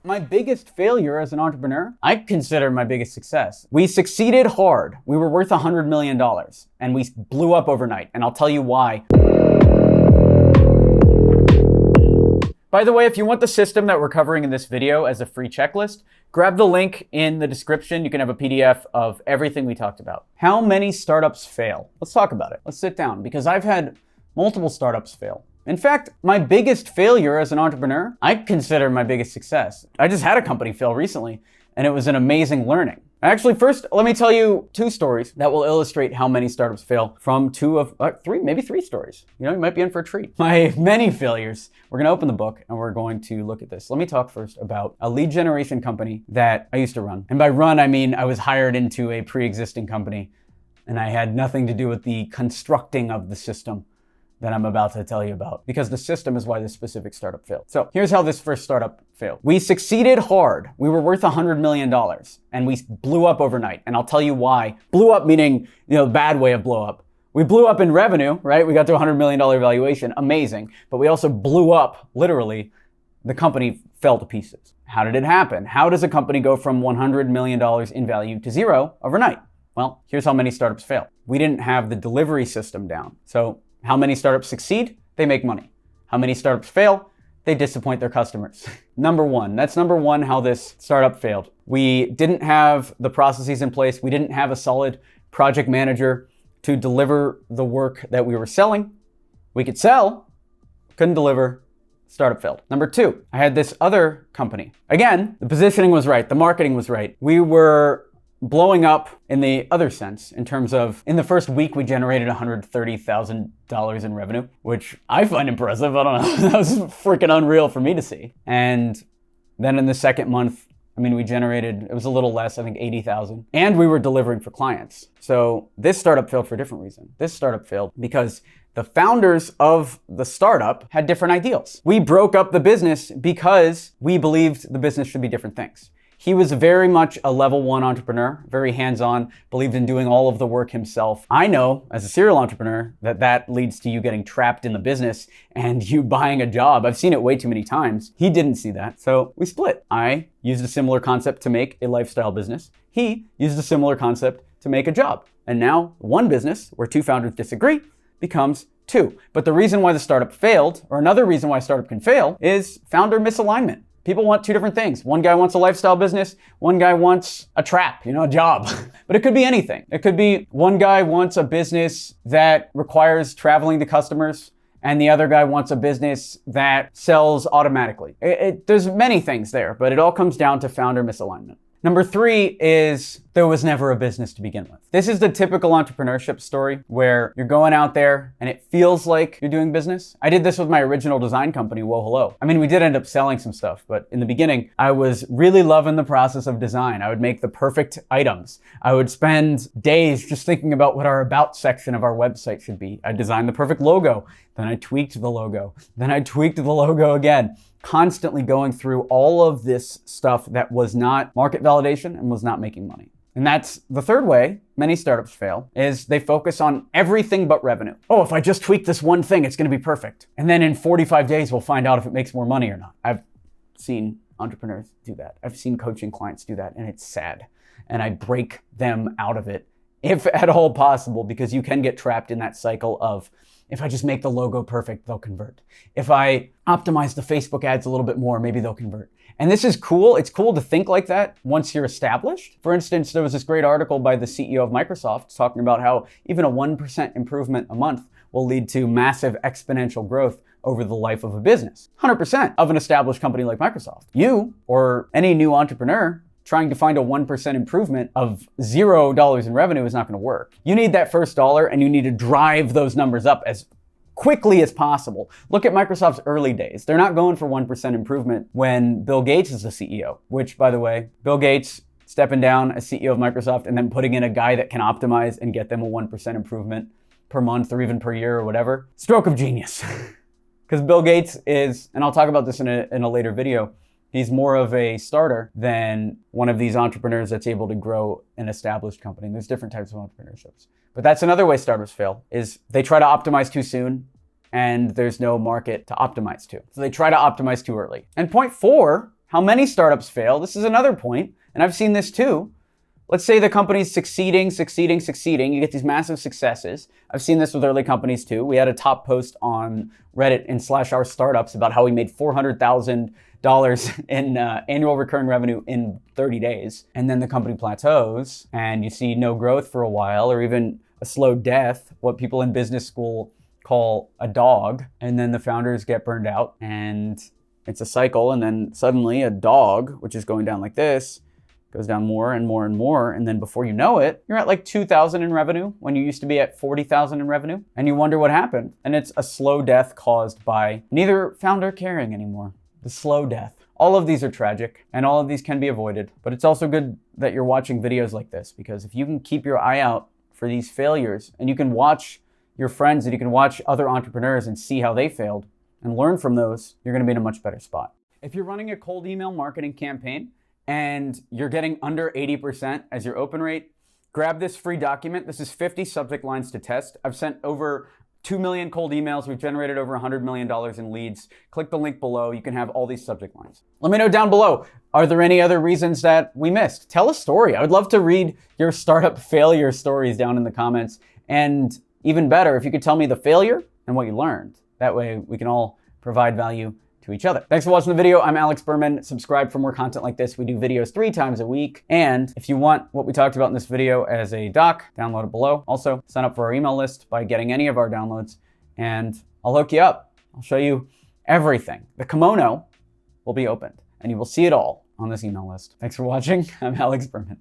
my biggest failure as an entrepreneur, I consider my biggest success. We succeeded hard. We were worth $100 million and we blew up overnight. And I'll tell you why. By the way, if you want the system that we're covering in this video as a free checklist, grab the link in the description. You can have a PDF of everything we talked about. How many startups fail? Let's talk about it. Let's sit down because I've had multiple startups fail. In fact, my biggest failure as an entrepreneur, I consider my biggest success. I just had a company fail recently and it was an amazing learning. Actually, first, let me tell you two stories that will illustrate how many startups fail from maybe three stories. You know, you might be in for a treat. My many failures. We're gonna open the book and we're going to look at this. Let me talk first about a lead generation company that I used to run. And by run, I mean I was hired into a pre-existing company and I had nothing to do with the constructing of the system that I'm about to tell you about, because the system is why this specific startup failed. So here's how this first startup failed. We succeeded hard. We were worth $100 million and we blew up overnight. And I'll tell you why. Blew up meaning, bad way of blow up. We blew up in revenue, right? We got to a $100 million valuation, amazing. But we also blew up, literally, the company fell to pieces. How did it happen? How does a company go from $100 million in value to zero overnight? Well, here's how many startups fail. We didn't have the delivery system down. So how many startups succeed? They make money. How many startups fail? They disappoint their customers. That's number one, how this startup failed. We didn't have the processes in place. We didn't have a solid project manager to deliver the work that we were selling. We could sell, couldn't deliver, startup failed. Number two, I had this other company. Again, the positioning was right. The marketing was right. We were blowing up in the other sense, in terms of, in the first week, we generated $130,000 in revenue, which I find impressive. I don't know. That was freaking unreal for me to see. And then in the second month, we generated, it was a little less, I think 80,000. And we were delivering for clients. So this startup failed for a different reason. This startup failed because the founders of the startup had different ideals. We broke up the business because we believed the business should be different things. He was very much a level one entrepreneur, very hands-on, believed in doing all of the work himself. I know, as a serial entrepreneur, that leads to you getting trapped in the business and you buying a job. I've seen it way too many times. He didn't see that, so we split. I used a similar concept to make a lifestyle business. He used a similar concept to make a job. And now one business where two founders disagree becomes two. But the reason why the startup failed, or another reason why a startup can fail, is founder misalignment. People want two different things. One guy wants a lifestyle business. One guy wants a trap, a job. But it could be anything. It could be one guy wants a business that requires traveling to customers, and the other guy wants a business that sells automatically. There's many things there, but it all comes down to founder misalignment. Number three is there was never a business to begin with. This is the typical entrepreneurship story where you're going out there and it feels like you're doing business. I did this with my original design company, Whoa Hello. We did end up selling some stuff, but in the beginning, I was really loving the process of design. I would make the perfect items. I would spend days just thinking about what our about section of our website should be. I designed the perfect logo. Then I tweaked the logo. Then I tweaked the logo again. Constantly going through all of this stuff that was not market validation and was not making money. And that's the third way many startups fail, is they focus on everything but revenue. Oh, if I just tweak this one thing, it's gonna be perfect. And then in 45 days, we'll find out if it makes more money or not. I've seen entrepreneurs do that. I've seen coaching clients do that, and it's sad. And I break them out of it, if at all possible, because you can get trapped in that cycle of, if I just make the logo perfect, they'll convert. If I optimize the Facebook ads a little bit more, maybe they'll convert. And this is cool. It's cool to think like that once you're established. For instance, there was this great article by the CEO of Microsoft talking about how even a 1% improvement a month will lead to massive exponential growth over the life of a business. 100% of an established company like Microsoft. You, or any new entrepreneur, trying to find a 1% improvement of $0 in revenue is not gonna work. You need that first dollar and you need to drive those numbers up as quickly as possible. Look at Microsoft's early days. They're not going for 1% improvement when Bill Gates is the CEO, which, by the way, Bill Gates stepping down as CEO of Microsoft and then putting in a guy that can optimize and get them a 1% improvement per month or even per year or whatever. Stroke of genius. Because Bill Gates is, and I'll talk about this in a later video, he's more of a starter than one of these entrepreneurs that's able to grow an established company. There's different types of entrepreneurships. But that's another way startups fail, is they try to optimize too soon and there's no market to optimize to. So they try to optimize too early. And point four, How many startups fail? This is another point, and I've seen this too. Let's say the company's succeeding. You get these massive successes. I've seen this with early companies too. We had a top post on Reddit in /r startups about how we made $400,000 in annual recurring revenue in 30 days. And then the company plateaus and you see no growth for a while, or even a slow death, what people in business school call a dog. And then the founders get burned out and it's a cycle. And then suddenly a dog, which is going down like this, goes down more and more and more. And then before you know it, you're at like 2,000 in revenue when you used to be at 40,000 in revenue. And you wonder what happened. And it's a slow death caused by neither founder caring anymore. The slow death. All of these are tragic and all of these can be avoided. But it's also good that you're watching videos like this, because if you can keep your eye out for these failures and you can watch your friends and you can watch other entrepreneurs and see how they failed and learn from those, you're going to be in a much better spot. If you're running a cold email marketing campaign and you're getting under 80% as your open rate, grab this free document. This is 50 subject lines to test. I've sent over 2 million cold emails. We've generated over $100 million in leads. Click the link below. You can have all these subject lines. Let me know down below, are there any other reasons that we missed? Tell a story. I would love to read your startup failure stories down in the comments. And even better, if you could tell me the failure and what you learned. That way we can all provide value to each other. Thanks for watching the video. I'm Alex Berman. Subscribe for more content like this. We do videos 3 times a week. And if you want what we talked about in this video as a doc, download it below. Also, sign up for our email list by getting any of our downloads and I'll hook you up. I'll show you everything. The kimono will be opened and you will see it all on this email list. Thanks for watching. I'm Alex Berman.